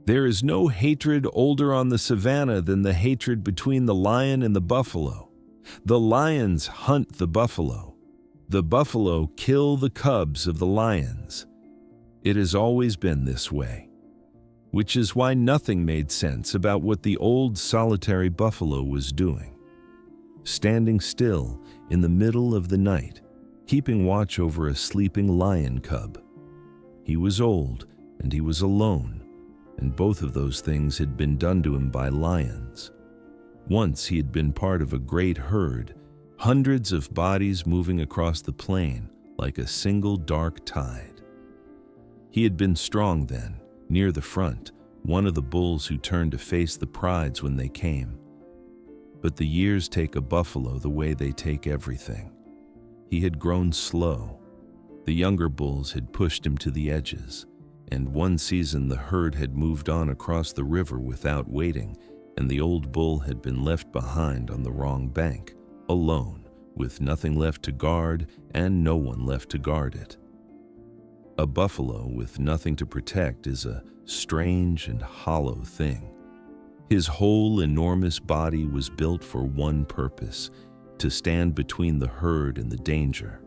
There is no hatred older on the savanna than the hatred between the lion and the buffalo. The lions hunt the buffalo. The buffalo kill the cubs of the lions. It has always been this way, which is why nothing made sense about what the old solitary buffalo was doing. Standing still in the middle of the night, keeping watch over a sleeping lion cub. He was old and he was alone, and both of those things had been done to him by lions. Once he had been part of a great herd, hundreds of bodies moving across the plain like a single dark tide. He had been strong then, near the front, one of the bulls who turned to face the prides when they came. But the years take a buffalo the way they take everything. He had grown slow. The younger bulls had pushed him to the edges, and one season the herd had moved on across the river without waiting, and the old bull had been left behind on the wrong bank, alone, with nothing left to guard and no one left to guard it. A buffalo with nothing to protect is a strange and hollow thing. His whole enormous body was built for one purpose, to stand between the herd and the danger.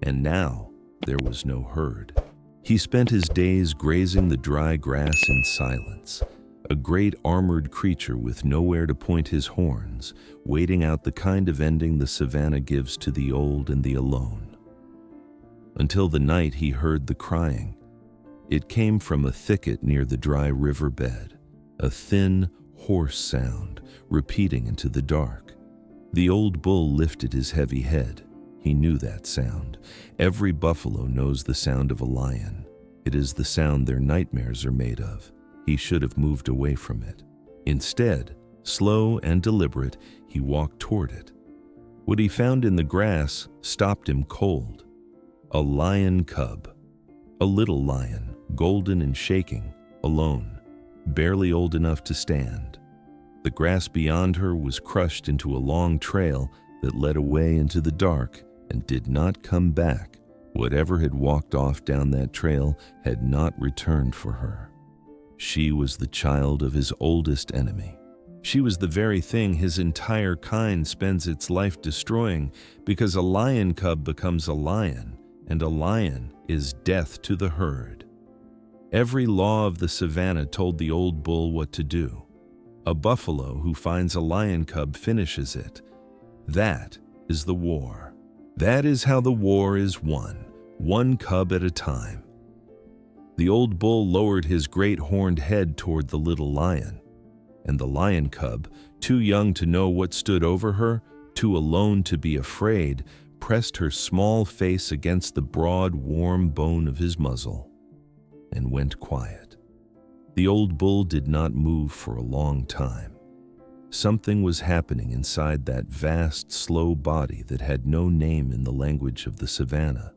And now there was no herd. He spent his days grazing the dry grass in silence, a great armored creature with nowhere to point his horns, waiting out the kind of ending the savanna gives to the old and the alone. Until the night he heard the crying. It came from a thicket near the dry river bed, a thin, hoarse sound, repeating into the dark. The old bull lifted his heavy head. He knew that sound. Every buffalo knows the sound of a lion. It is the sound their nightmares are made of. He should have moved away from it. Instead, slow and deliberate, he walked toward it. What he found in the grass stopped him cold. A lion cub. A little lion, golden and shaking, alone, barely old enough to stand. The grass beyond her was crushed into a long trail that led away into the dark and did not come back. Whatever had walked off down that trail had not returned for her. She was the child of his oldest enemy. She was the very thing his entire kind spends its life destroying, because a lion cub becomes a lion, and a lion is death to the herd. Every law of the savanna told the old bull what to do. A buffalo who finds a lion cub finishes it. That is the war. That is how the war is won, one cub at a time. The old bull lowered his great horned head toward the little lion, and the lion cub, too young to know what stood over her, too alone to be afraid, pressed her small face against the broad, warm bone of his muzzle and went quiet. The old bull did not move for a long time. Something was happening inside that vast, slow body that had no name in the language of the savanna.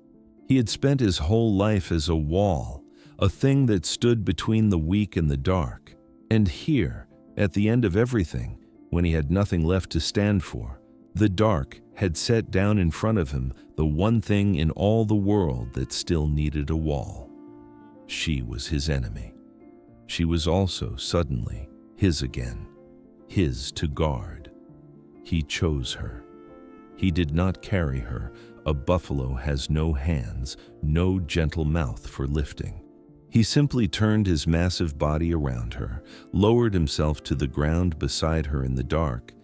He had spent his whole life as a wall, a thing that stood between the weak and the dark. And here, at the end of everything, when he had nothing left to stand for, the dark had set down in front of him the one thing in all the world that still needed a wall. She was his enemy. She was also, suddenly, his again, his to guard. He chose her. He did not carry her. A buffalo has no hands, no gentle mouth for lifting. He simply turned his massive body around her, lowered himself to the ground beside her in the dark,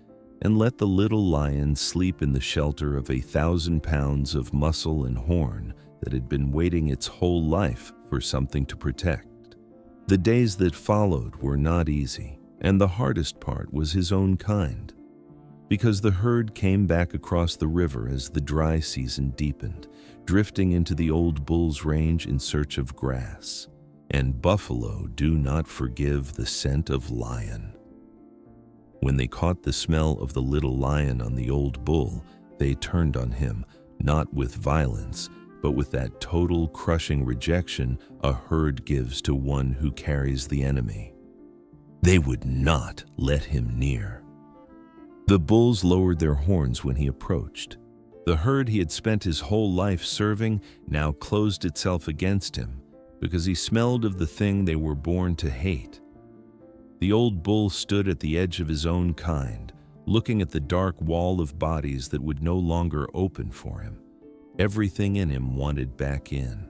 and let the little lion sleep in the shelter of 1,000 pounds of muscle and horn that had been waiting its whole life for something to protect. The days that followed were not easy, and the hardest part was his own kind, because the herd came back across the river as the dry season deepened, drifting into the old bull's range in search of grass. And buffalo do not forgive the scent of lion. When they caught the smell of the little lion on the old bull, they turned on him, not with violence, but with that total crushing rejection a herd gives to one who carries the enemy. They would not let him near. The bulls lowered their horns when he approached. The herd he had spent his whole life serving now closed itself against him, because he smelled of the thing they were born to hate, The old bull stood at the edge of his own kind, looking at the dark wall of bodies that would no longer open for him. Everything in him wanted back in.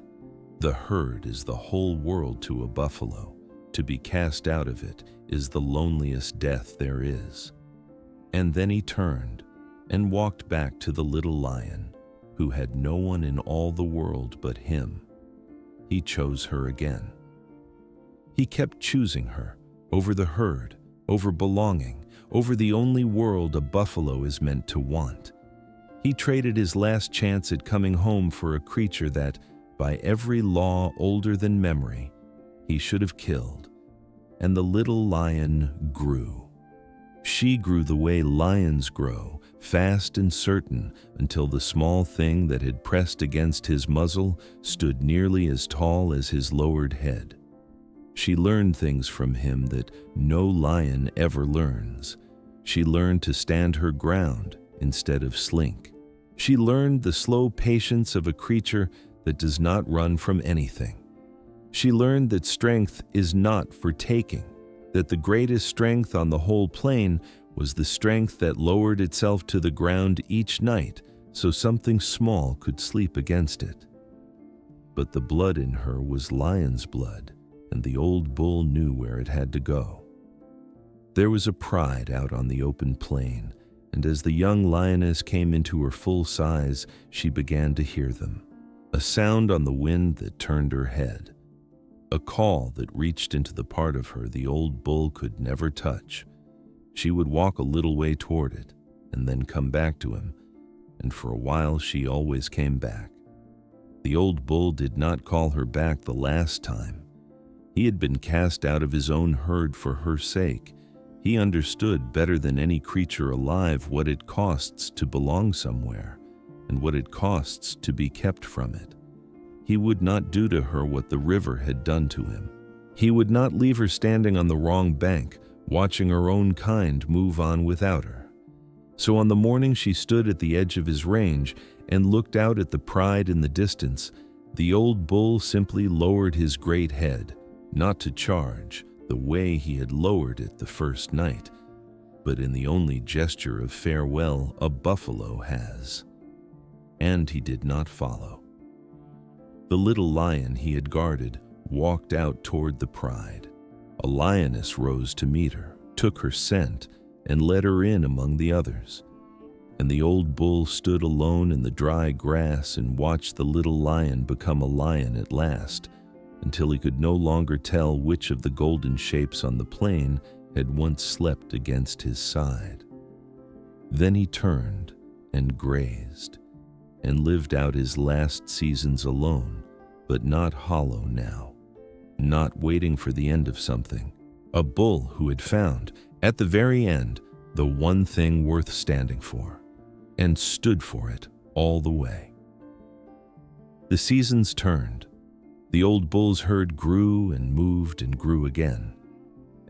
The herd is the whole world to a buffalo. To be cast out of it is the loneliest death there is. And then he turned and walked back to the little lion, who had no one in all the world but him. He chose her again. He kept choosing her over the herd, over belonging, over the only world a buffalo is meant to want. He traded his last chance at coming home for a creature that, by every law older than memory, he should have killed. And the little lion grew. She grew the way lions grow, fast and certain, until the small thing that had pressed against his muzzle stood nearly as tall as his lowered head. She learned things from him that no lion ever learns. She learned to stand her ground instead of slink. She learned the slow patience of a creature that does not run from anything. She learned that strength is not for taking, that the greatest strength on the whole plain was the strength that lowered itself to the ground each night so something small could sleep against it. But the blood in her was lion's blood, and the old bull knew where it had to go. There was a pride out on the open plain, and as the young lioness came into her full size, she began to hear them. A sound on the wind that turned her head. A call that reached into the part of her the old bull could never touch. She would walk a little way toward it, and then come back to him, and for a while she always came back. The old bull did not call her back the last time. He had been cast out of his own herd for her sake. He understood better than any creature alive what it costs to belong somewhere, and what it costs to be kept from it. He would not do to her what the river had done to him. He would not leave her standing on the wrong bank, watching her own kind move on without her. So on the morning she stood at the edge of his range and looked out at the pride in the distance, the old bull simply lowered his great head, not to charge, the way he had lowered it the first night, but in the only gesture of farewell a buffalo has. And he did not follow. The little lion he had guarded walked out toward the pride. A lioness rose to meet her, took her scent, and led her in among the others. And the old bull stood alone in the dry grass and watched the little lion become a lion at last, until he could no longer tell which of the golden shapes on the plain had once slept against his side. Then he turned and grazed, and lived out his last seasons alone, but not hollow now, not waiting for the end of something. A bull who had found, at the very end, the one thing worth standing for, and stood for it all the way. The seasons turned. The old bull's herd grew and moved and grew again.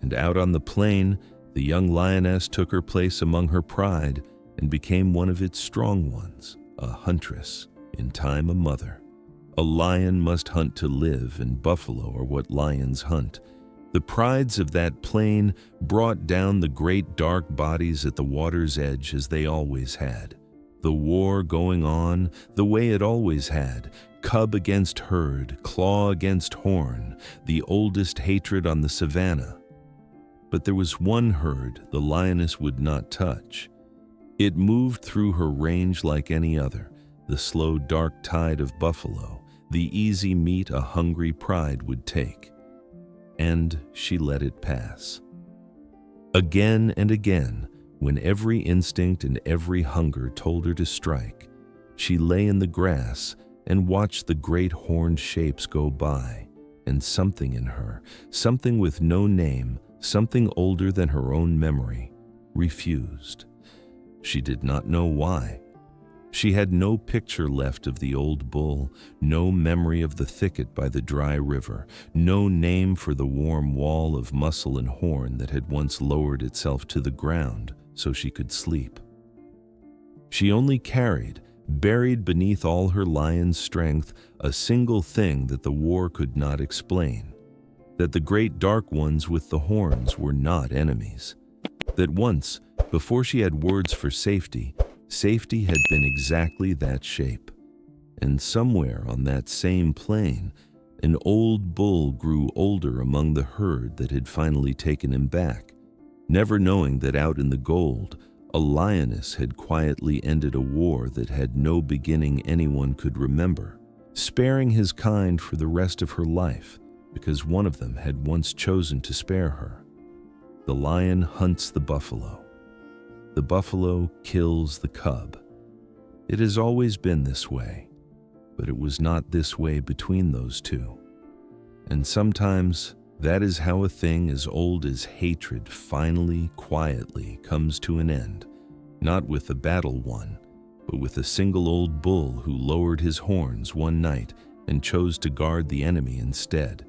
And out on the plain, the young lioness took her place among her pride and became one of its strong ones, a huntress, in time a mother. A lion must hunt to live, and buffalo are what lions hunt. The prides of that plain brought down the great dark bodies at the water's edge as they always had. The war going on the way it always had, cub against herd, claw against horn, the oldest hatred on the Savanna. But there was one herd the lioness would not touch. It moved through her range like any other, the slow dark tide of buffalo, the easy meat a hungry pride would take. And she let it pass. Again and again, when every instinct and every hunger told her to strike, she lay in the grass and watched the great horned shapes go by, and something in her, something with no name, something older than her own memory, refused. She did not know why. She had no picture left of the old bull, no memory of the thicket by the dry river, no name for the warm wall of muscle and horn that had once lowered itself to the ground so she could sleep. She only carried, buried beneath all her lion's strength, a single thing that the war could not explain. that the great dark ones with the horns were not enemies, that once, before she had words for safety, safety had been exactly that shape. And somewhere on that same plain, an old bull grew older among the herd that had finally taken him back, never knowing that out in the gold, a lioness had quietly ended a war that had no beginning anyone could remember, sparing his kind for the rest of her life because one of them had once chosen to spare her. The lion hunts the buffalo. The buffalo kills the cub. It has always been this way, but it was not this way between those two. And sometimes that is how a thing as old as hatred finally, quietly comes to an end, not with a battle won, but with a single old bull who lowered his horns one night and chose to guard the enemy instead.